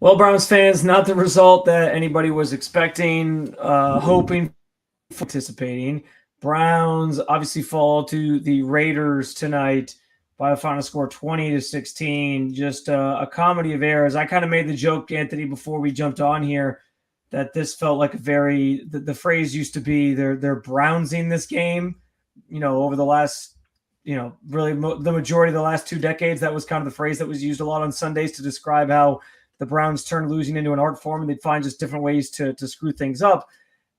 Well, Browns fans, not the result that anybody was expecting, hoping, anticipating. Browns obviously fall to the Raiders tonight by a final score 20-16. Just a comedy of errors. I kind of made the joke, Anthony, before we jumped on here, that this felt like a very the phrase used to be they're Brownsing this game. Over the last really the majority of the last 2 decades, that was kind of the phrase that was used a lot on Sundays to describe how the Browns turned losing into an art form, and they'd find just different ways to screw things up.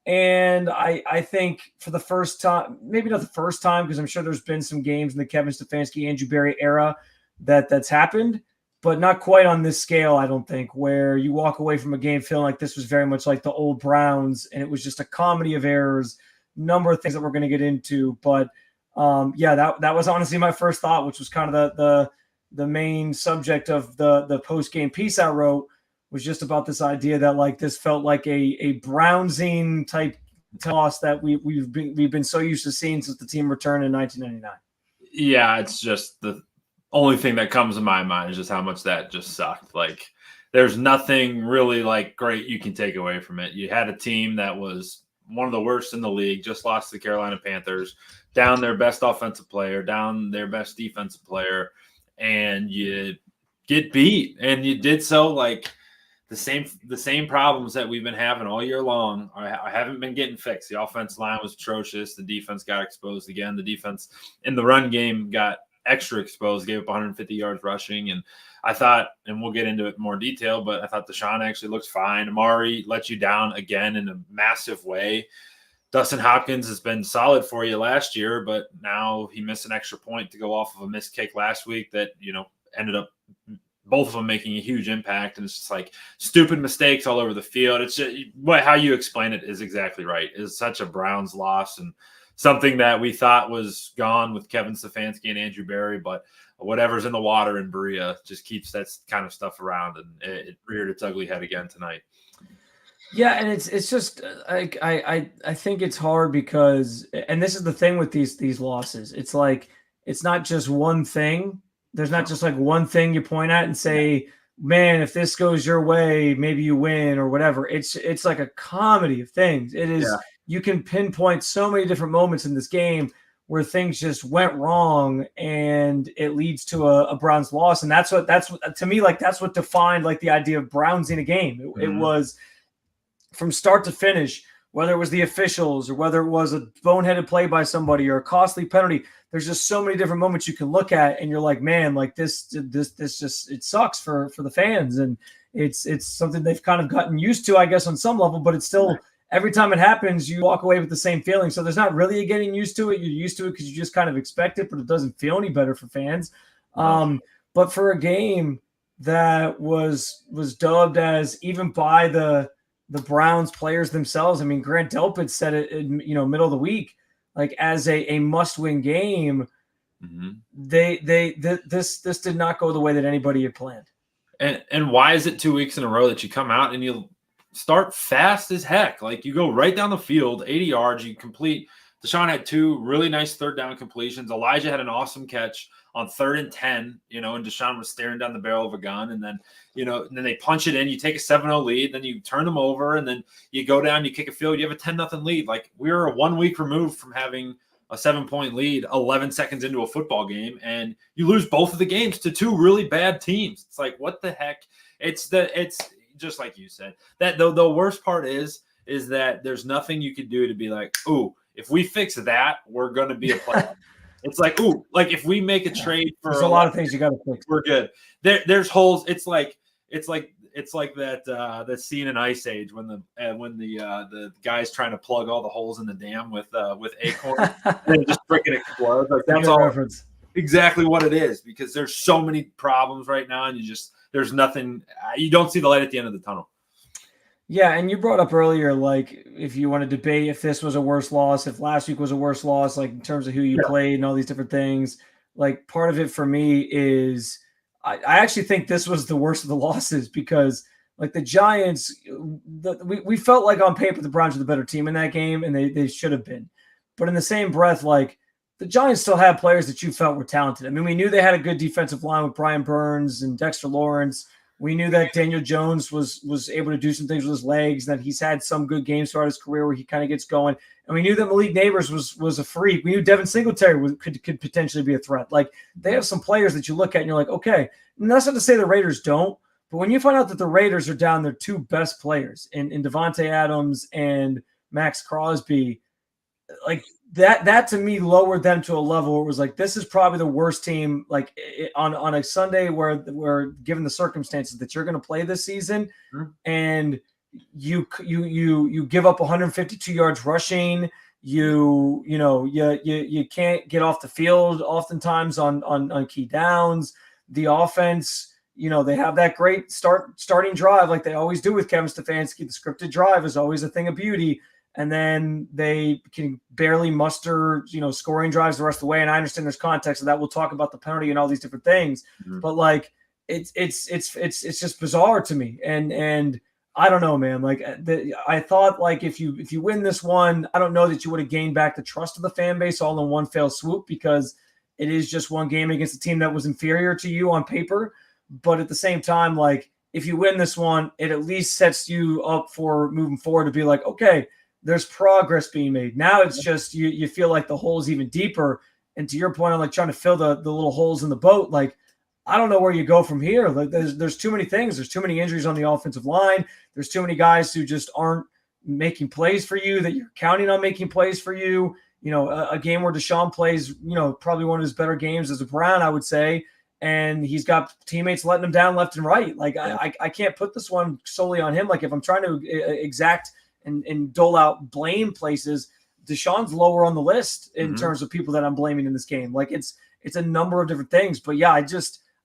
And I think for the first time, maybe not the first time, because I'm sure there's been some games in the Kevin Stefanski, Andrew Berry era that's happened, but not quite on this scale, I don't think, where you walk away from a game feeling like this was very much like the old Browns, and it was just a comedy of errors, number of things that we're going to get into. But that was honestly my first thought, which was kind of the main subject of the post-game piece I wrote, was just about this idea that like this felt like a Brownsing type loss that we've been so used to seeing since the team returned in 1999. Yeah, it's just the only thing that comes to my mind is just how much that just sucked. Like, there's nothing really like great you can take away from it. You had a team that was one of the worst in the league, just lost to the Carolina Panthers, down their best offensive player, down their best defensive player, and you get beat. And you did so like the same problems that we've been having all year long. I haven't been getting fixed. The offensive line was atrocious. The defense got exposed again. The defense in the run game got extra exposed, gave up 150 yards rushing. And I thought, and we'll get into it in more detail, but I thought Deshaun actually looks fine. Amari let you down again in a massive way. Dustin Hopkins has been solid for you last year, but now he missed an extra point to go off of a missed kick last week that, ended up both of them making a huge impact. And it's just like stupid mistakes all over the field. It's just how you explain it is exactly right. It's such a Browns loss and something that we thought was gone with Kevin Stefanski and Andrew Berry, but whatever's in the water in Berea just keeps that kind of stuff around, and it reared its ugly head again tonight. Yeah, and it's just like I think it's hard because, and this is the thing with these losses. It's like it's not just one thing. There's not just like one thing you point at and say, man, if this goes your way, maybe you win or whatever. It's like a comedy of things. It is. Yeah. You can pinpoint so many different moments in this game where things just went wrong and it leads to a Browns loss. And that's what to me, like, that's what defined like the idea of Brownsing a game. It was from start to finish, whether it was the officials or whether it was a boneheaded play by somebody or a costly penalty. There's just so many different moments you can look at, and you're like, man, like this just, it sucks for the fans, and it's something they've kind of gotten used to, I guess, on some level. But it's still, every time it happens, you walk away with the same feeling. So there's not really a getting used to it. You're used to it because you just kind of expect it, but it doesn't feel any better for fans. But for a game that was dubbed as, even by the Browns players themselves, I mean, Grant Delpit said it in middle of the week, like as a must-win game. This did not go the way that anybody had planned. And why is it 2 weeks in a row that you come out and you start fast as heck? Like, you go right down the field, 80 yards, you complete. Deshaun had 2 really nice third down completions. Elijah had an awesome catch on 3rd and 10, and Deshaun was staring down the barrel of a gun. And then, and then they punch it in. You take a 7-0 lead, then you turn them over, and then you go down, you kick a field, you have a 10-0 lead. Like, we're 1 week removed from having a 7-point lead 11 seconds into a football game, and you lose both of the games to 2 really bad teams. It's like, what the heck? It's just like you said. That the worst part is that there's nothing you could do to be like, ooh, if we fix that, we're going to be a playoff. It's like, ooh, like if we make a trade for a lot of things you got to fix, we're good. There's holes. It's like that scene in Ice Age when the guy's trying to plug all the holes in the dam with acorn and it just freaking explodes. Like, that's all reference. Exactly what it is, because there's so many problems right now, and there's nothing. You don't see the light at the end of the tunnel. Yeah, and you brought up earlier, like, if you want to debate if this was a worse loss, if last week was a worse loss, like in terms of who you played and all these different things, like part of it for me is I actually think this was the worst of the losses, because like the Giants, we felt like on paper the Browns were the better team in that game, and they should have been. But in the same breath, like the Giants still had players that you felt were talented. I mean, we knew they had a good defensive line with Brian Burns and Dexter Lawrence, We knew that Daniel Jones was able to do some things with his legs, that he's had some good games throughout his career where he kind of gets going. And we knew that Malik Neighbors was a freak. We knew Devin Singletary could potentially be a threat. Like, they have some players that you look at and you're like, okay, and that's not to say the Raiders don't, but when you find out that the Raiders are down their two best players in Devontae Adams and Max Crosby, like that to me lowered them to a level where it was like, this is probably the worst team, like on a Sunday where given the circumstances that you're going to play this season, and you give up 152 yards rushing, you can't get off the field oftentimes on key downs. The offense, they have that great starting drive like they always do with Kevin Stefanski. The scripted drive is always a thing of beauty. And then they can barely muster, scoring drives the rest of the way. And I understand there's context of that. We'll talk about the penalty and all these different things. But like, it's just bizarre to me. And I don't know, man. Like, I thought, like, if you win this one, I don't know that you would have gained back the trust of the fan base all in one fell swoop, because it is just one game against a team that was inferior to you on paper. But at the same time, like, if you win this one, it at least sets you up for moving forward to be like, okay, there's progress being made. Now it's just you feel like the hole is even deeper. And to your point on like trying to fill the little holes in the boat, like, I don't know where you go from here. Like, there's too many things. There's too many injuries on the offensive line. There's too many guys who just aren't making plays for you that you're counting on making plays for you. A game where Deshaun plays, probably one of his better games as a Brown, I would say. And he's got teammates letting him down left and right. Like, I can't put this one solely on him. Like, if I'm trying to exact and dole out blame places, Deshaun's lower on the list in terms of people that I'm blaming in this game. Like, it's a number of different things. But yeah,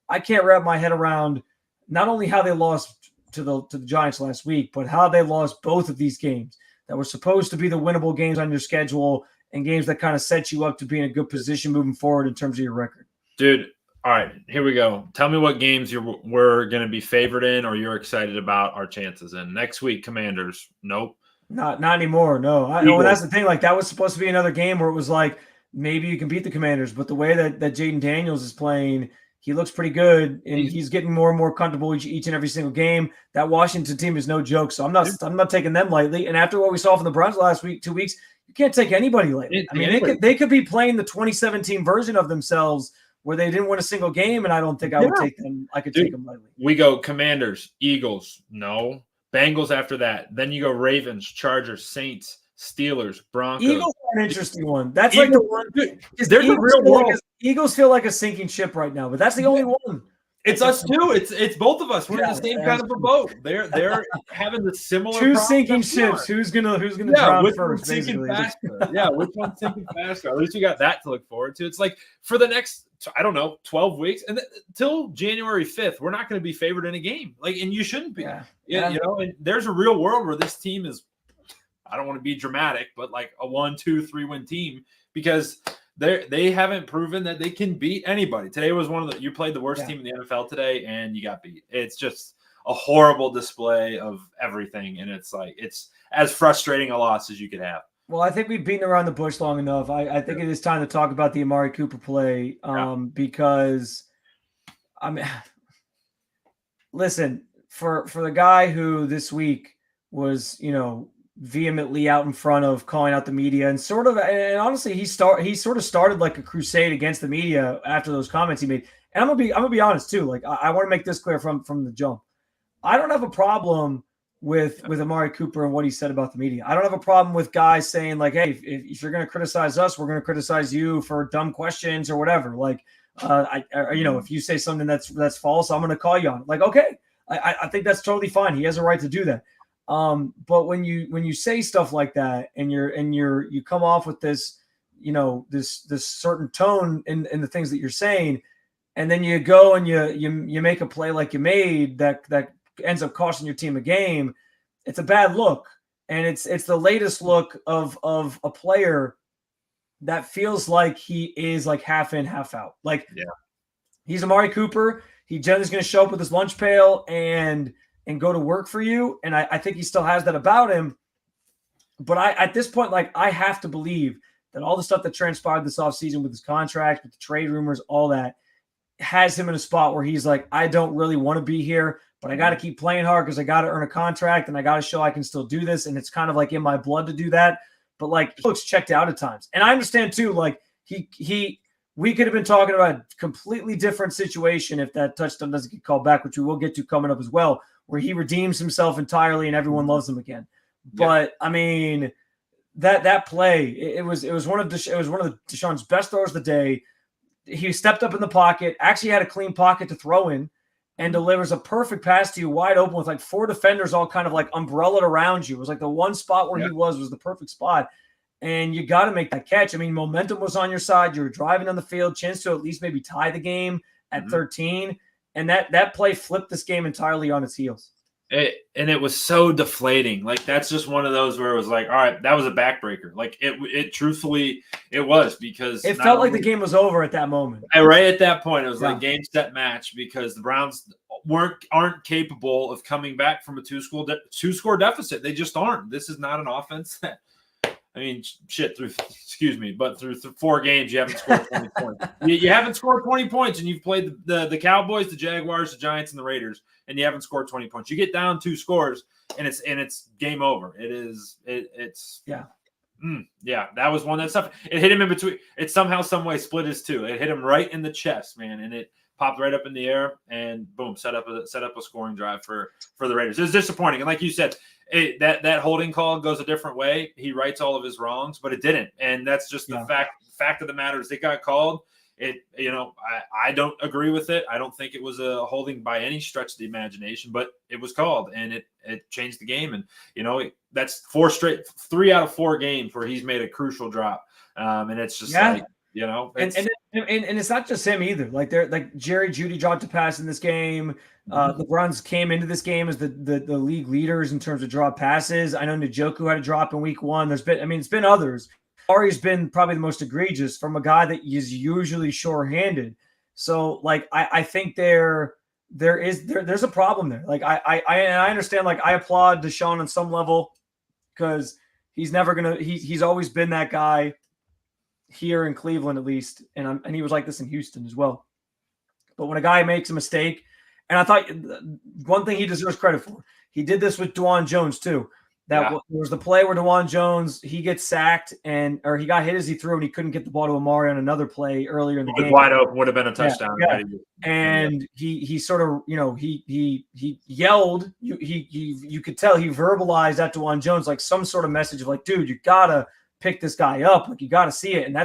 I can't wrap my head around not only how they lost to the Giants last week, but how they lost both of these games that were supposed to be the winnable games on your schedule and games that kind of set you up to be in a good position moving forward in terms of your record. Dude, all right, here we go. Tell me what games we're going to be favored in or you're excited about our chances in. Next week, Commanders. Nope. Not anymore. No. Well, that's the thing. Like, that was supposed to be another game where it was like, maybe you can beat the Commanders, but the way that Jaden Daniels is playing, he looks pretty good, and he's getting more and more comfortable each and every single game. That Washington team is no joke, so I'm not taking them lightly. And after what we saw from the Browns last week, 2 weeks, you can't take anybody lightly. I mean, they could be playing the 2017 version of themselves where they didn't win a single game, and I don't think I would take them. I could take them lightly. We go Commanders, Eagles, no. Bengals after that. Then you go Ravens, Chargers, Saints, Steelers, Broncos. Eagles are an interesting one. That's like the one. There's a real world. Eagles feel like a sinking ship right now, but that's the only one. It's us too. It's both of us. We're in the same kind of a boat. They're having the similar two sinking ships. Who's gonna drown which first? One's sinking faster? Yeah, which one's sinking faster? At least we got that to look forward to. It's like for the next 12 weeks and till January 5th, we're not going to be favored in a game. Like, and you shouldn't be. Yeah. And there's a real world where this team is. I don't want to be dramatic, but like a 1, 2, 3 win team because they haven't proven that they can beat anybody. Today was you played the worst team in the NFL today and you got beat. It's just a horrible display of everything. And it's like, it's as frustrating a loss as you could have. Well, I think we've beaten around the bush long enough. I think it is time to talk about the Amari Cooper play because, I mean, listen, for the guy who this week was, vehemently out in front of calling out the media and honestly, he sort of started like a crusade against the media after those comments he made. And I'm gonna be honest too. Like, I want to make this clear from the jump. I don't have a problem with Amari Cooper and what he said about the media. I don't have a problem with guys saying like, hey, if you're going to criticize us, we're going to criticize you for dumb questions or whatever. Like, if you say something that's false, I'm going to call you on it. Like, okay, I think that's totally fine. He has a right to do that. But when you say stuff like that and you come off with this, this certain tone in the things that you're saying, and then you go and you make a play like you made that ends up costing your team a game, it's a bad look. And it's the latest look of a player that feels like he is like half in, half out. Like, he's Amari Cooper. He generally is going to show up with his lunch pail and go to work for you. And I think he still has that about him. But at this point, like, I have to believe that all the stuff that transpired this offseason with his contract, with the trade rumors, all that, has him in a spot where he's like, I don't really want to be here, but I got to keep playing hard because I got to earn a contract and I got to show I can still do this. And it's kind of like in my blood to do that. But like, he looks checked out at times. And I understand too, like we could have been talking about a completely different situation if that touchdown doesn't get called back, which we will get to coming up as well, where he redeems himself entirely and everyone loves him again. But I mean, that play, it was one of Deshaun's best throws of the day. He stepped up in the pocket, actually had a clean pocket to throw in, and delivers a perfect pass to you wide open with like 4 defenders all kind of like umbrellaed around you. It was like the one spot where he was the perfect spot. And you got to make that catch. I mean, momentum was on your side. You were driving on the field, chance to at least maybe tie the game at 13. And that play flipped this game entirely on its heels. It was so deflating. Like, that's just one of those where it was like, all right, that was a backbreaker. Like, it truthfully, it was, because it felt like the game was over at that moment. Right at that point, it was like game, set, match, because the Browns aren't capable of coming back from a two-score deficit. They just aren't. This is not an offense that, I mean, shit, through 4 games, you haven't scored 20 points. You haven't scored 20 points, and you've played the Cowboys, the Jaguars, the Giants, and the Raiders, and you haven't scored 20 points. You get down 2 scores, and it's game over. That was one that stuff. It hit him in between. It somehow, some way split his 2. It hit him right in the chest, man, and it popped right up in the air, and boom, set up a scoring drive for the Raiders. It was disappointing, and like you said, that holding call goes a different way. He rights all of his wrongs, but it didn't, and that's just the fact of the matter is it got called. I don't agree with it. I don't think it was a holding by any stretch of the imagination, but it was called, and it changed the game. And that's 3 out of 4 games where he's made a crucial drop, and it's just like. And it's not just him either. Like Jerry Jeudy dropped a pass in this game. The Browns came into this game as the league leaders in terms of drop passes. I know Njoku had a drop in week 1. It's been others. Ari's been probably the most egregious from a guy that is usually sure-handed. So like I think there's a problem there. Like I understand. Like I applaud Deshaun on some level because he's always been that guy here in Cleveland, at least, and he was like this in Houston as well. But when a guy makes a mistake, and I thought one thing he deserves credit for, he did this with Dwan Jones too. There was the play where Dwan Jones, he gets sacked or he got hit as he threw, and he couldn't get the ball to Amari on another play earlier in the game. Wide open, would have been a touchdown. And he sort of, he yelled. You could tell he verbalized at Dwan Jones like some sort of message of like, dude, you gotta pick this guy up. Like, you got to see it. And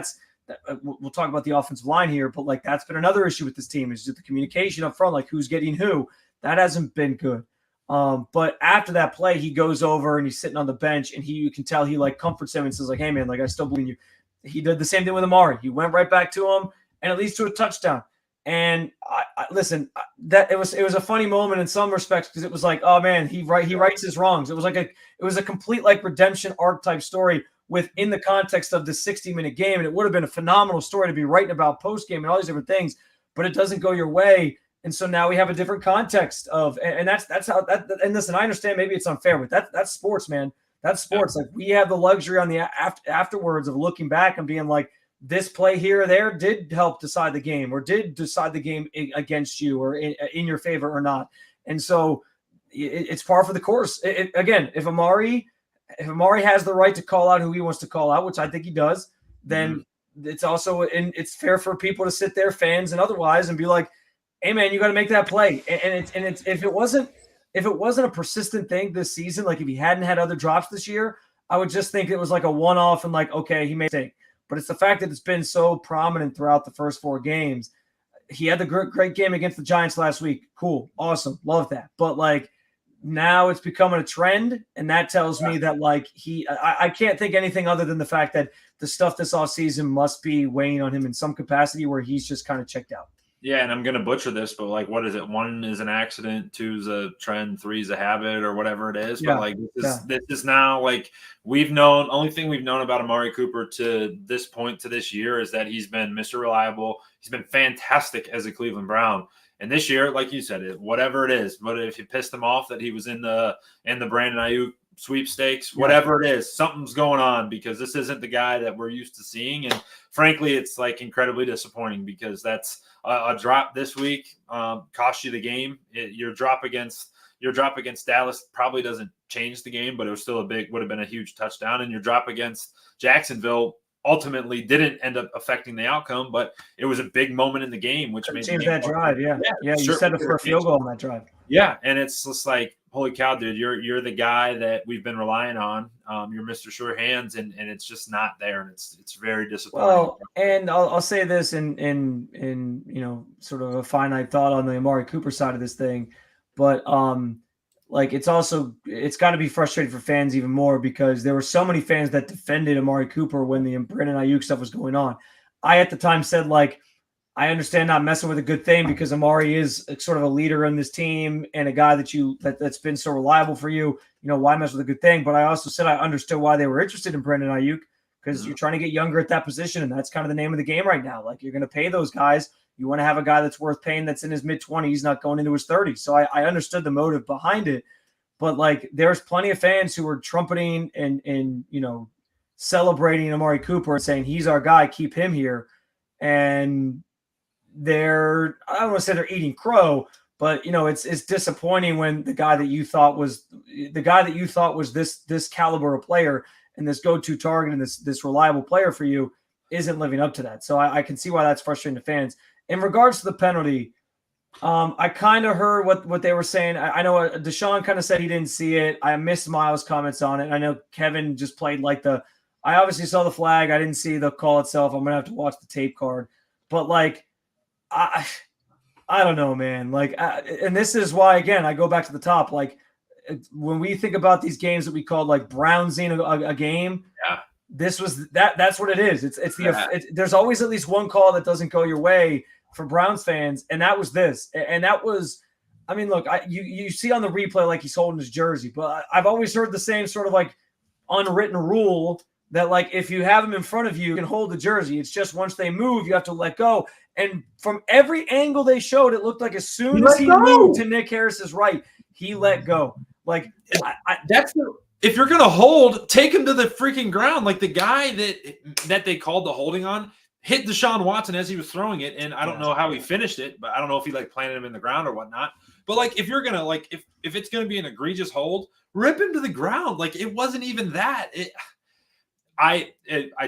we'll talk about the offensive line here, but like, that's been another issue with this team is just the communication up front, like who's getting who. That hasn't been good. But after that play, he goes over and he's sitting on the bench, and you can tell he like comforts him and says like, hey man, like I still believe in you. He did the same thing with Amari. He went right back to him, and it leads to a touchdown. And listen, that it was a funny moment in some respects, because it was like, oh man, he rights his wrongs. It was a complete like redemption arc type story within the context of the 60-minute game. And it would have been a phenomenal story to be writing about post-game and all these different things, but it doesn't go your way. And so now we have a different context and that's how that, and listen, I understand maybe it's unfair, but that's sports, man. That's sports. Like, we have the luxury on the afterwards of looking back and being like, this play here or there did help decide the game, or did decide the game against you or in your favor or not. And so it's par for the course. Again, if Amari has the right to call out who he wants to call out, which I think he does, then it's also, and it's fair for people to sit there, fans and otherwise, and be like, hey man, you got to make that play. And it's if it wasn't a persistent thing this season, like if he hadn't had other drops this year, I would just think it was like a one-off and like, okay, he made a mistake. But it's the fact that it's been so prominent throughout the first 4 games. He had the great game against the Giants last week. Cool. Awesome. Love that. But like, now it's becoming a trend, and that tells me that like I can't think anything other than the fact that the stuff this offseason must be weighing on him in some capacity where he's just kind of checked out. Yeah, and I'm going to butcher this, but like, what is it? 1 is an accident, 2 is a trend, 3 is a habit, or whatever it is. But like, this is now like only thing we've known about Amari Cooper to this point, to this year, is that he's been Mr. Reliable. He's been fantastic as a Cleveland Brown. And this year, like you said, whatever it is, but if you pissed him off that he was in the Brandon Ayuk sweepstakes, whatever it is, something's going on because this isn't the guy that we're used to seeing. And frankly, it's like incredibly disappointing because that's a drop this week cost you the game. Your drop against Dallas probably doesn't change the game, but it was still would have been a huge touchdown. And your drop against Jacksonville ultimately didn't end up affecting the outcome, but it was a big moment in the game, which made change that drive. Yeah. You set up for a field goal on that drive. Yeah, and it's just like, holy cow, dude, you're the guy that we've been relying on. You're Mr. Sure Hands, and it's just not there, and it's very disappointing. Well, and I'll say this in sort of a finite thought on the Amari Cooper side of this thing, but like it's got to be frustrating for fans even more because there were so many fans that defended Amari Cooper when the Brandon Ayuk stuff was going on. I at the time said, like, I understand not messing with a good thing because Amari is sort of a leader in this team and a guy that's been so reliable for you. Why mess with a good thing? But I also said I understood why they were interested in Brandon Ayuk because you're trying to get younger at that position, and that's kind of the name of the game right now. Like, you're going to pay those guys. You want to have a guy that's worth paying that's in his mid-20s, not going into his 30s. So I understood the motive behind it. But, like, there's plenty of fans who were trumpeting and celebrating Amari Cooper and saying, he's our guy, keep him here. And I don't want to say they're eating crow, but it's disappointing when the guy that you thought was this caliber of player and this go-to target and this reliable player for you isn't living up to that. So I can see why that's frustrating to fans. In regards to the penalty, I kind of heard what they were saying. I know Deshaun kind of said he didn't see it. I missed Miles' comments on it. I know Kevin just played like I obviously saw the flag. I didn't see the call itself. I'm going to have to watch the tape card. But, like, I don't know, man. Like, and this is why, again, I go back to the top. Like, when we think about these games that we call like Brownsing a game, this was that's what it is. There's always at least one call that doesn't go your way for Browns fans, and that was this. And that was, I mean, look, you see on the replay like he's holding his jersey, but I've always heard the same sort of like unwritten rule that, like, if you have them in front of you, you can hold the jersey. It's just once they move, you have to let go. And from every angle they showed, it looked like as soon as he moved to Nick Harris's right, he let go. Like, if you're gonna hold, take him to the freaking ground. Like, the guy that they called the holding on hit Deshaun Watson as he was throwing it, and I don't know how he finished it, but I don't know if he like planted him in the ground or whatnot. But like, if you're gonna if it's gonna be an egregious hold, rip him to the ground. Like, it wasn't even that. I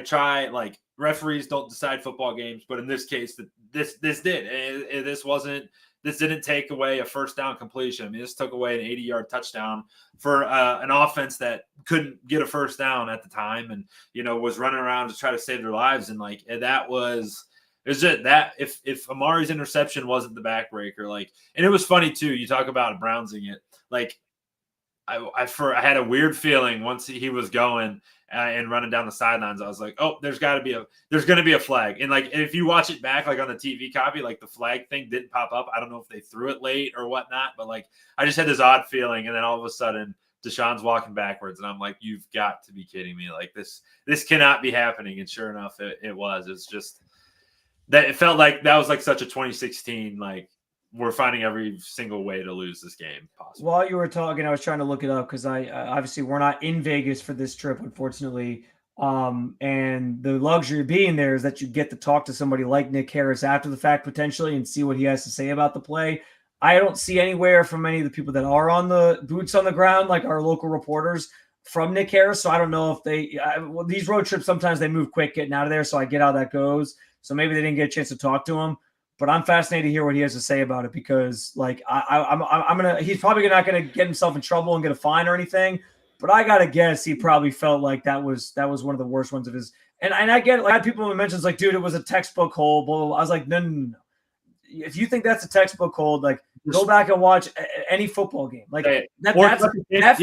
try, like, referees don't decide football games, but in this case, this did. This didn't take away a first down completion. I mean, this took away an 80-yard touchdown for an offense that couldn't get a first down at the time, and was running around to try to save their lives. And like, that was just that. If Amari's interception wasn't the backbreaker, like, and it was funny too. You talk about Brownsing it, like. I had a weird feeling once he was going and running down the sidelines. I was like, oh, there's going to be a flag. And like, if you watch it back, like on the TV copy, like the flag thing didn't pop up. I don't know if they threw it late or whatnot, but like, I just had this odd feeling. And then all of a sudden Deshaun's walking backwards and I'm like, you've got to be kidding me. Like, this cannot be happening. And sure enough, it was. It's just that it felt like that was like such a 2016, like, we're finding every single way to lose this game possible. While you were talking, I was trying to look it up because I obviously we're not in Vegas for this trip, unfortunately. And the luxury of being there is that you get to talk to somebody like Nick Harris after the fact potentially and see what he has to say about the play. I don't see anywhere from any of the people that are on the boots on the ground, like our local reporters, from Nick Harris. So I don't know if these road trips, sometimes they move quick getting out of there. So I get how that goes. So maybe they didn't get a chance to talk to him. But I'm fascinated to hear what he has to say about it because, like, he's probably not gonna get himself in trouble and get a fine or anything. But I gotta guess he probably felt like that was one of the worst ones of his. And I get it. Like, I had people who mentions like, dude, it was a textbook hold. Blah, blah, blah. I was like, no. If you think that's a textbook hold, like, go back and watch any football game. Like, that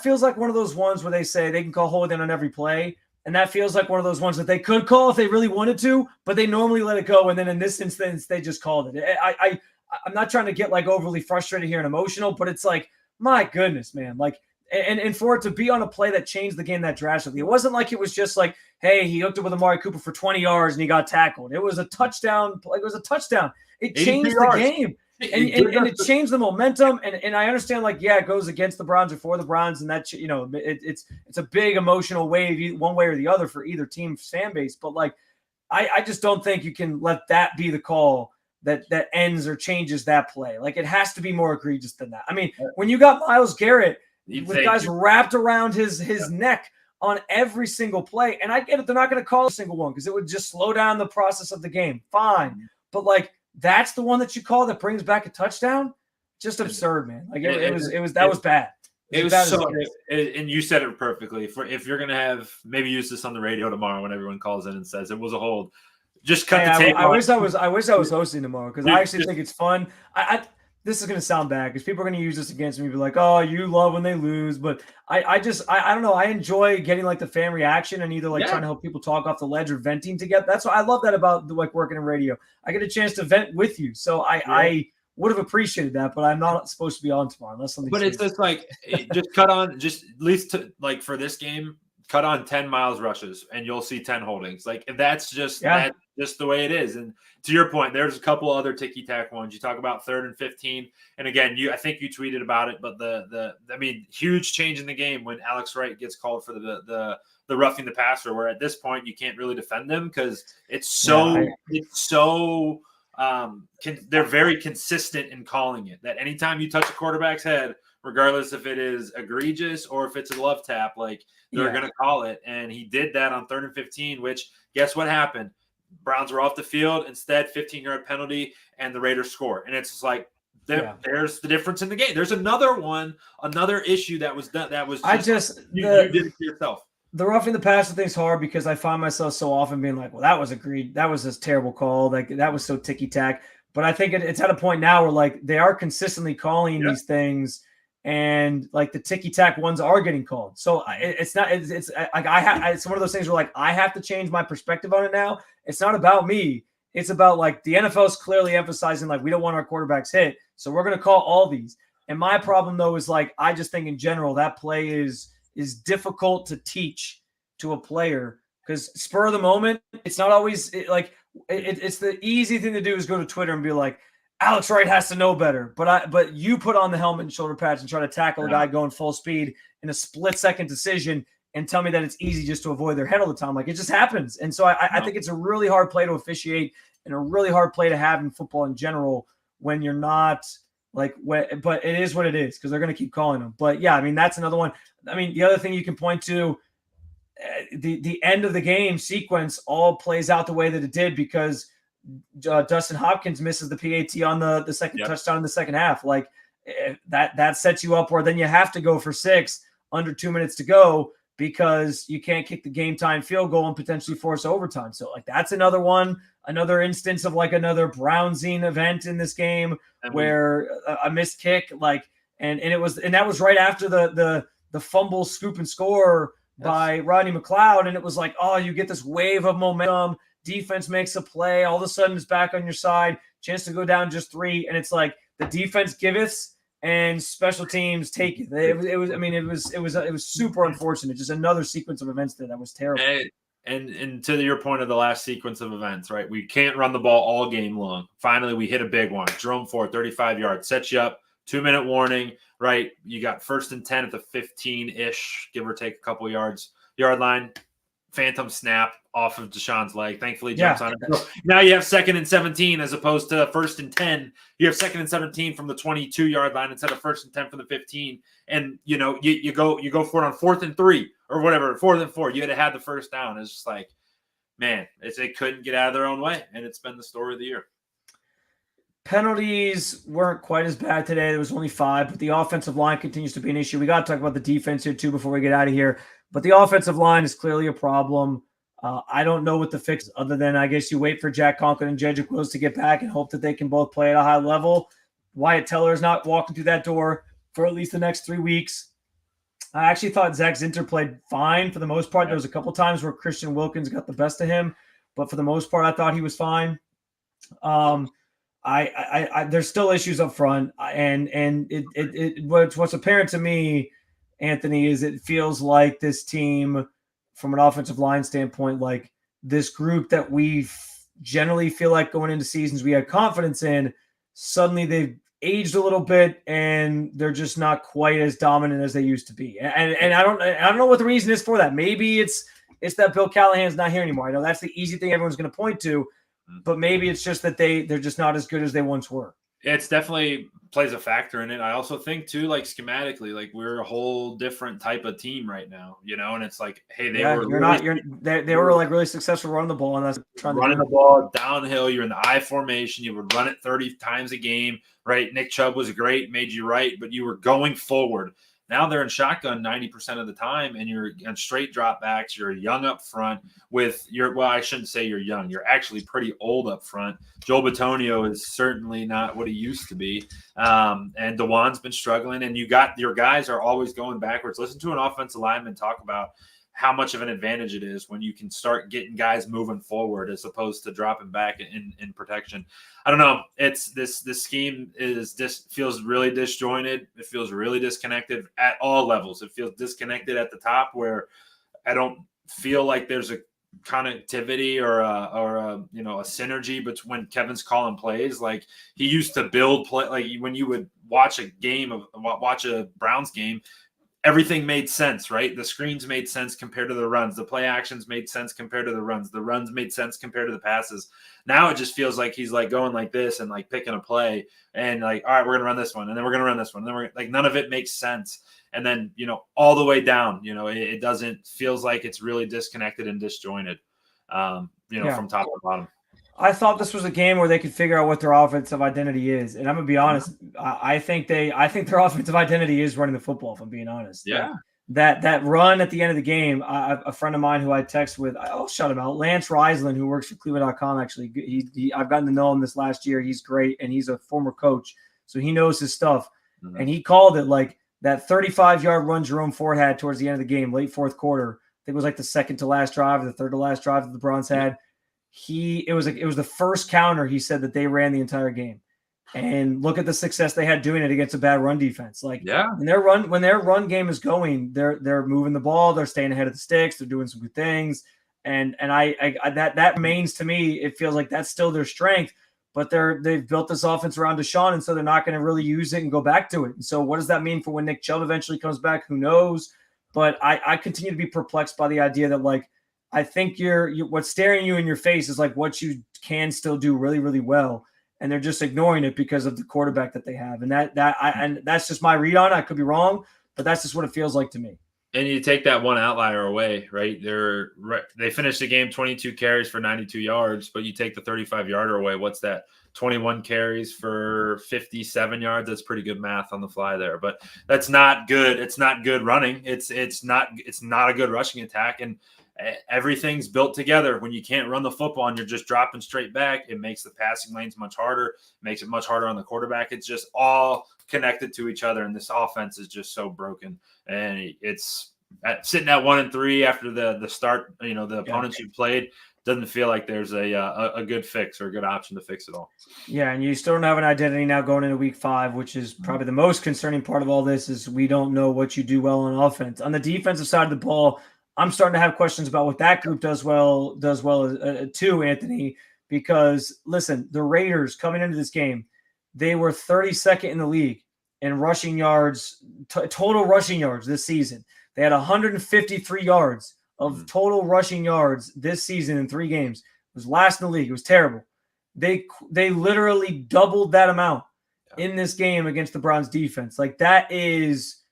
feels like one of those ones where they say they can call holding on every play. And that feels like one of those ones that they could call if they really wanted to, but they normally let it go. And then in this instance, they just called it. I'm not trying to get like overly frustrated here and emotional, but it's like, my goodness, man. Like, and for it to be on a play that changed the game that drastically, it wasn't like it was just like, hey, he hooked up with Amari Cooper for 20 yards and he got tackled. It was a touchdown. It was a touchdown. It changed the game. and it changed the momentum. And I understand, like, yeah, it goes against the Browns or for the Browns, and that, you know, it's a big emotional wave one way or the other for either team's fan base. But like, I just don't think you can let that be the call that ends or changes that play. Like, it has to be more egregious than that. I mean, when you got Myles Garrett with guys wrapped around his neck on every single play, and I get it, they're not going to call a single one because it would just slow down the process of the game. Fine. But like, that's the one that you call that brings back a touchdown? Just absurd, man. Like, it was bad. It was so, and you said it perfectly. If you're gonna have, maybe use this on the radio tomorrow when everyone calls in and says it was a hold, just cut the tape. I wish I was hosting tomorrow because I actually think it's fun. This is gonna sound bad because people are gonna use this against me, be like, "Oh, you love when they lose," but I don't know. I enjoy getting like the fan reaction and either like trying to help people talk off the ledge or venting together. That's what I love that about like working in radio. I get a chance to vent with you, so I would have appreciated that, but I'm not supposed to be on tomorrow unless something. But it's just like, just cut on, just at least like for this game, cut on 10 Miles rushes and you'll see 10 holdings. Like, that's just that's just the way it is. And to your point, there's a couple other ticky tack ones. You talk about 3rd and 15, and again, I think you tweeted about it, but I mean, huge change in the game when Alex Wright gets called for the roughing the passer, where at this point you can't really defend them because they're very consistent in calling it, that anytime you touch a quarterback's head, regardless if it is egregious or if it's a love tap, like, they're going to call it. And he did that on 3rd and 15, which, guess what happened? Browns were off the field. Instead, 15-yard penalty, and the Raiders score. And it's just like, there's the difference in the game. There's another issue that was done. That was you did it to yourself. The roughing the passer thing's hard because I find myself so often being like, well, that was agreed. That was a terrible call. Like, that was so ticky-tack. But I think it's at a point now where, like, they are consistently calling these things, and like the ticky-tack ones are getting called. So it's not – it's like it's one of those things where, like, I have to change my perspective on it now. It's not about me. It's about, like, the NFL is clearly emphasizing, like, we don't want our quarterbacks hit, so we're going to call all these. And my problem, though, is, like, I just think in general that play is difficult to teach to a player because spur of the moment, it's not always it's the easy thing to do is go to Twitter and be like, Alex Wright has to know better. But you put on the helmet and shoulder pads and try to tackle a guy going full speed in a split-second decision and tell me that it's easy just to avoid their head all the time. Like, it just happens. And so I think it's a really hard play to officiate and a really hard play to have in football in general when you're not but it is what it is because they're going to keep calling them. But yeah, I mean, that's another one. I mean, the other thing you can point to, the end of the game sequence all plays out the way that it did because Dustin Hopkins misses the PAT on the second touchdown in the second half. Like, that sets you up where then you have to go for 6 under 2 minutes to go because you can't kick the game time field goal and potentially force overtime. So, like, that's another instance of like another Brownsing event in this game where a missed kick, like, and that was right after the fumble, scoop, and score by Rodney McLeod. And it was like, oh, you get this wave of momentum. Defense makes a play. All of a sudden it's back on your side. Chance to go down just 3. And it's like the defense giveth and special teams take it. It was super unfortunate. Just another sequence of events there that was terrible. And to your point of the last sequence of events, right? We can't run the ball all game long. Finally, we hit a big one. Jerome Ford, 35 yards, sets you up. 2-minute warning, right? You got 1st and 10 at the 15-ish, give or take a couple yard line. Phantom snap off of Deshaun's leg. Thankfully, jumps on it. Now you have 2nd and 17 as opposed to 1st and 10. You have 2nd and 17 from the 22-yard line instead of 1st and 10 from the 15. And you go for it on 4th and 3 or whatever, 4th and 4. You had the first down. It's just like, man, they couldn't get out of their own way, and it's been the story of the year. Penalties weren't quite as bad today. There was only 5, but the offensive line continues to be an issue. We got to talk about the defense here too before we get out of here. But the offensive line is clearly a problem. I don't know what the fix is other than I guess you wait for Jack Conklin and Jedrick Wills to get back and hope that they can both play at a high level. Wyatt Teller is not walking through that door for at least the next 3 weeks. I actually thought Zach Zinter played fine for the most part. There was a couple times where Christian Wilkins got the best of him, but for the most part, I thought he was fine. There's still issues up front, and what's apparent to me, Anthony, is it feels like this team, from an offensive line standpoint, like this group that we generally feel like going into seasons we had confidence in, suddenly they've aged a little bit and they're just not quite as dominant as they used to be. And I don't know what the reason is for that. Maybe it's that Bill Callahan's not here anymore. I know that's the easy thing everyone's going to point to, but maybe it's just that they're just not as good as they once were. It's definitely plays a factor in it. I also think too, like schematically, like we're a whole different type of team right now, and it's like, hey, they were like really successful running the ball, and that's running the ball downhill. You're in the I formation. You would run it 30 times a game, right? Nick Chubb was great, made you right, but you were going forward. Now they're in shotgun 90% of the time, and you're on straight dropbacks. You're young up front with I shouldn't say you're young. You're actually pretty old up front. Joel Bitonio is certainly not what he used to be. And DeJuan's been struggling, and your guys are always going backwards. Listen to an offensive lineman talk about how much of an advantage it is when you can start getting guys moving forward as opposed to dropping back in protection. I don't know. It's this scheme feels really disjointed. It feels really disconnected at all levels. It feels disconnected at the top where I don't feel like there's a connectivity or a synergy between when Kevin's calling plays. Like he used to build play, like when you would watch a Browns game, everything made sense, right? The screens made sense compared to the runs. The play actions made sense compared to the runs. The runs made sense compared to the passes. Now it just feels like he's like going like this and like picking a play and like, all right, we're going to run this one. And then we're going to run this one. And then we're like, none of it makes sense. And then, all the way down, it doesn't, feels like it's really disconnected and disjointed, from top to bottom. I thought this was a game where they could figure out what their offensive identity is. And I'm going to be honest. I think their offensive identity is running the football, if I'm being honest. Yeah. That run at the end of the game, a friend of mine who I text with, I'll shout him out, Lance Riesland, who works for Cleveland.com, actually. I've gotten to know him this last year. He's great, and he's a former coach, so he knows his stuff. Mm-hmm. And he called it like that 35-yard run Jerome Ford had towards the end of the game, late fourth quarter. I think it was like the second to last drive or the third to last drive that the Browns had. It was the first counter he said that they ran the entire game. And look at the success they had doing it against a bad run defense. Like when their run game is going, they're moving the ball, they're staying ahead of the sticks, they're doing some good things. And I that remains to me, it feels like that's still their strength, but they've built this offense around Deshaun, and so they're not going to really use it and go back to it. And so what does that mean for when Nick Chubb eventually comes back? Who knows? But I continue to be perplexed by the idea that like I think what's staring you in your face is like what you can still do really, really well. And they're just ignoring it because of the quarterback that they have. And that's just my read on it. I could be wrong, but that's just what it feels like to me. And you take that one outlier away, right? They finished the game 22 carries for 92 yards, but you take the 35-yarder away. What's that? 21 carries for 57 yards. That's pretty good math on the fly there, but that's not good. It's not good running. It's not a good rushing attack. And everything's built together. When you can't run the football and you're just dropping straight back, it makes the passing lanes much harder, makes it much harder on the quarterback. It's just all connected to each other. And this offense is just so broken. And it's sitting at 1-3 after the start, the opponents you played, doesn't feel like there's a good fix or a good option to fix it all. Yeah. And you still don't have an identity now going into week 5, which is probably the most concerning part of all this is we don't know what you do well on offense. On the defensive side of the ball, I'm starting to have questions about what that group does well too, Anthony, because listen, the Raiders coming into this game, they were 32nd in the league in rushing yards, total rushing yards this season. They had 153 yards of total rushing yards this season in 3 games. It was last in the league. It was terrible. They literally doubled that amount in this game against the Browns defense. Like that is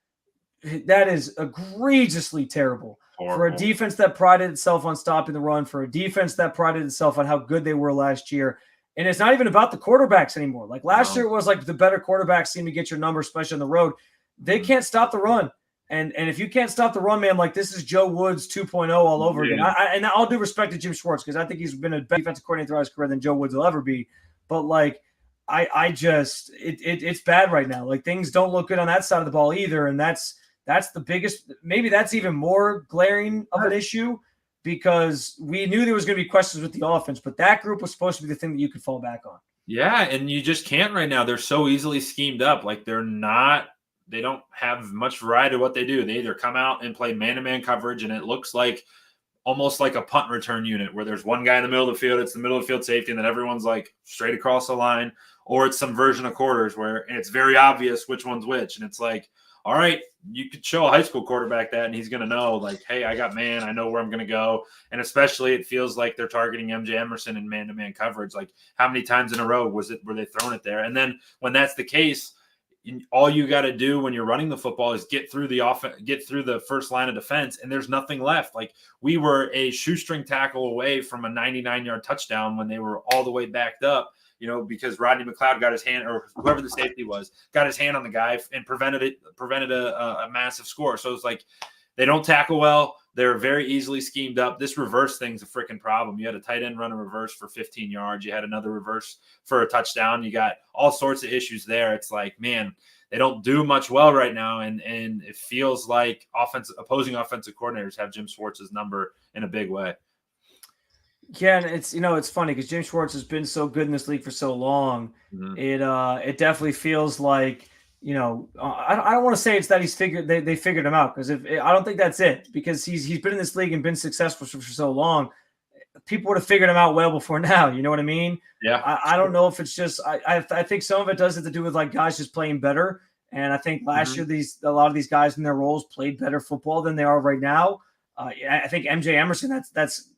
egregiously terrible. Horrible. For a defense that prided itself on stopping the run, for a defense that prided itself on how good they were last year. And it's not even about the quarterbacks anymore. Like last year, it was like the better quarterbacks seem to get your number, especially on the road. They can't stop the run. And if you can't stop the run, man, like this is Joe Woods 2.0 all over again. And I'll do respect to Jim Schwartz because I think he's been a better defensive coordinator throughout his career than Joe Woods will ever be. But like, it's bad right now. Like things don't look good on that side of the ball either. And that's the biggest, maybe that's even more glaring of an issue because we knew there was going to be questions with the offense, but that group was supposed to be the thing that you could fall back on. Yeah. And you just can't right now. They're so easily schemed up. Like they don't have much variety of what they do. They either come out and play man-to-man coverage and it looks like almost like a punt return unit where there's one guy in the middle of the field, it's the middle of the field safety, and then everyone's like straight across the line, or it's some version of quarters where it's very obvious which one's which. And it's like, all right, you could show a high school quarterback that, and he's going to know, like, hey, I got man, I know where I'm going to go. And especially it feels like they're targeting MJ Emerson in man-to-man coverage. Like, how many times in a row were they throwing it there? And then when that's the case, all you got to do when you're running the football is get through the first line of defense, and there's nothing left. Like, we were a shoestring tackle away from a 99-yard touchdown when they were all the way backed up, because Rodney McLeod got his hand, or whoever the safety was, got his hand on the guy and prevented a massive score. So it's like, they don't tackle well. They're very easily schemed up. This reverse thing's a freaking problem. You had a tight end run a reverse for 15 yards. You had another reverse for a touchdown. You got all sorts of issues there. It's like, man, they don't do much well right now. And it feels like opposing offensive coordinators have Jim Schwartz's number in a big way. Yeah, and it's funny because Jim Schwartz has been so good in this league for so long. Mm-hmm. It definitely feels like, I don't want to say it's that they figured him out, because I don't think that's it, because he's been in this league and been successful for so long. People would have figured him out well before now. You know what I mean? Yeah. I don't know if it's just I think some of it does have to do with like guys just playing better. And I think last year a lot of these guys in their roles played better football than they are right now. I think MJ Emerson, that's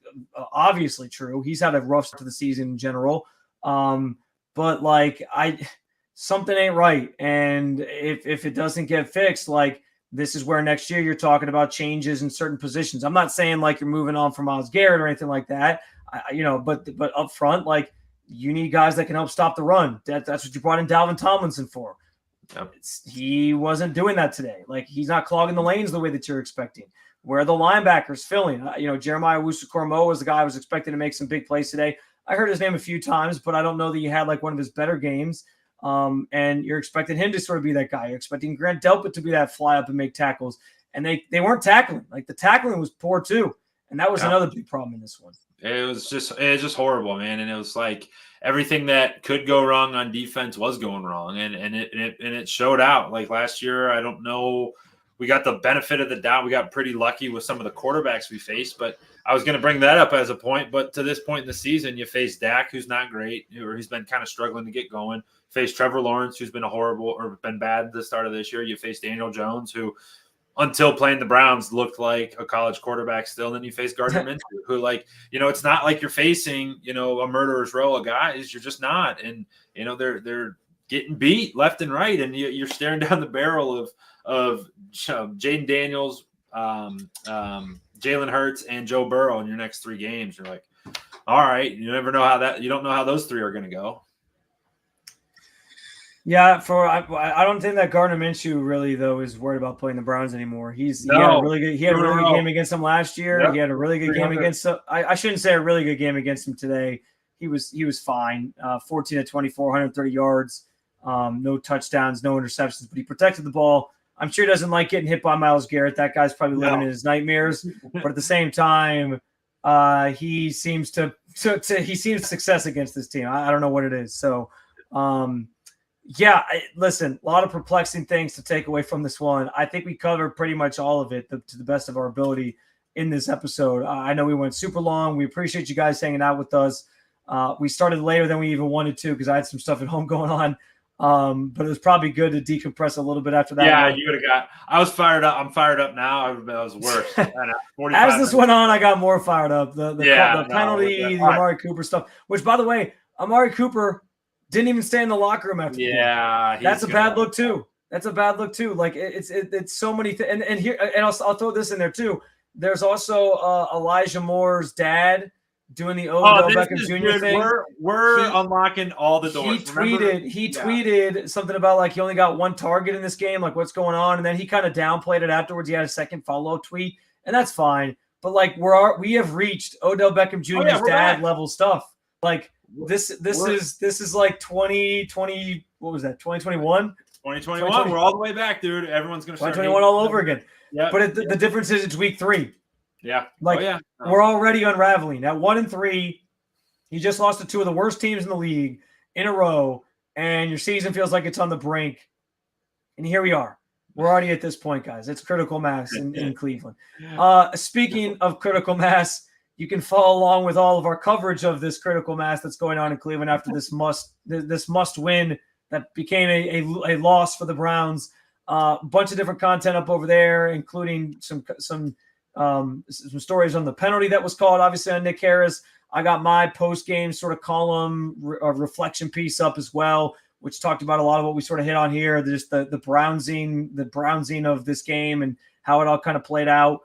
obviously true. He's had a rough start to the season in general. But like something ain't right. And if it doesn't get fixed, like this is where next year you're talking about changes in certain positions. I'm not saying like you're moving on from Myles Garrett or anything like that. But up front, like you need guys that can help stop the run. That's what you brought in Dalvin Tomlinson for. Yep. He wasn't doing that today. Like he's not clogging the lanes the way that you're expecting. Where are the linebackers filling? Jeremiah Owusu-Koramoah was the guy I was expecting to make some big plays today. I heard his name a few times, but I don't know that he had like one of his better games. And you're expecting him to sort of be that guy. You're expecting Grant Delpit to be that fly up and make tackles. And they weren't tackling. Like the tackling was poor too. And that was another big problem in this one. It was just horrible, man. And it was like everything that could go wrong on defense was going wrong. And it showed out. Like last year, I don't know. We got the benefit of the doubt. We got pretty lucky with some of the quarterbacks we faced, but I was going to bring that up as a point. But to this point in the season, you face Dak, who's not great, or he's been kind of struggling to get going. Face Trevor Lawrence, who's been been bad at the start of this year. You face Daniel Jones, who until playing the Browns looked like a college quarterback still. And then you face Gardner Minshew, who it's not like you're facing, a murderer's row of guys. You're just not. And, they're getting beat left and right. And you're staring down the barrel of Jaden Daniels, Jalen Hurts, and Joe Burrow in your next 3 games. You're like, all right, you don't know how those 3 are going to go. Yeah, I don't think that Gardner Minshew really though is worried about playing the Browns anymore. He had a really good game against them last year. Yep. He had a really good game against them. I shouldn't say a really good game against him today. He was fine. 14 of 24, 130 yards, no touchdowns, no interceptions, but he protected the ball. I'm sure he doesn't like getting hit by Myles Garrett. That guy's probably living in his nightmares. But at the same time, he seems to success against this team. I don't know what it is. So, listen, a lot of perplexing things to take away from this one. I think we covered pretty much all of it to the best of our ability in this episode. I know we went super long. We appreciate you guys hanging out with us. We started later than we even wanted to because I had some stuff at home going on. But it was probably good to decompress a little bit after that. Yeah, you would have got. I was fired up. I'm fired up now. I was worse. As this went on, I got more fired up. The penalty, the Amari Cooper stuff. Which, by the way, Amari Cooper didn't even stay in the locker room after. Yeah, that's a bad look too. That's a bad look too. Like it's so many things. And here, and I'll throw this in there too. There's also Elijah Moore's dad doing the Odell Beckham Jr. thing. We're unlocking all the doors. He tweeted something about like he only got 1 target in this game, like what's going on, and then he kind of downplayed it afterwards. He had a second follow-up tweet, and that's fine. But like we have reached Odell Beckham Jr.'s dad level stuff. Like this is like 2020. What was that? 2021. 2021. We're all the way back, dude. Everyone's gonna start 2021 all over again. Yeah. But the difference is it's week 3. Yeah. We're already unraveling. At 1-3, you just lost to 2 of the worst teams in the league in a row, and your season feels like it's on the brink. And here we are. We're already at this point, guys. It's critical mass in Cleveland. Speaking of critical mass, you can follow along with all of our coverage of this critical mass that's going on in Cleveland after this must win that became a loss for the Browns. A bunch of different content up over there, including some stories on the penalty that was called, obviously, on Nick Harris. I got my post-game sort of column reflection piece up as well, which talked about a lot of what we sort of hit on here, just the Brownsing of this game and how it all kind of played out.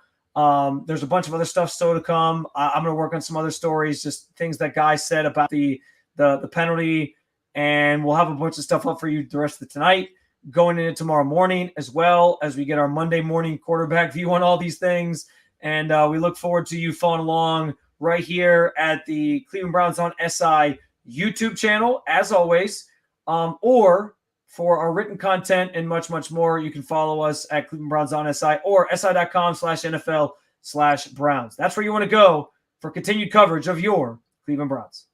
There's a bunch of other stuff still to come. I'm going to work on some other stories, just things that guys said about the penalty, and we'll have a bunch of stuff up for you the rest of tonight, going into tomorrow morning, as well as we get our Monday morning quarterback view on all these things. And we look forward to you following along right here at the Cleveland Browns on SI YouTube channel, as always, or for our written content and much, much more, you can follow us at Cleveland Browns on SI or si.com/NFL/Browns. That's where you want to go for continued coverage of your Cleveland Browns.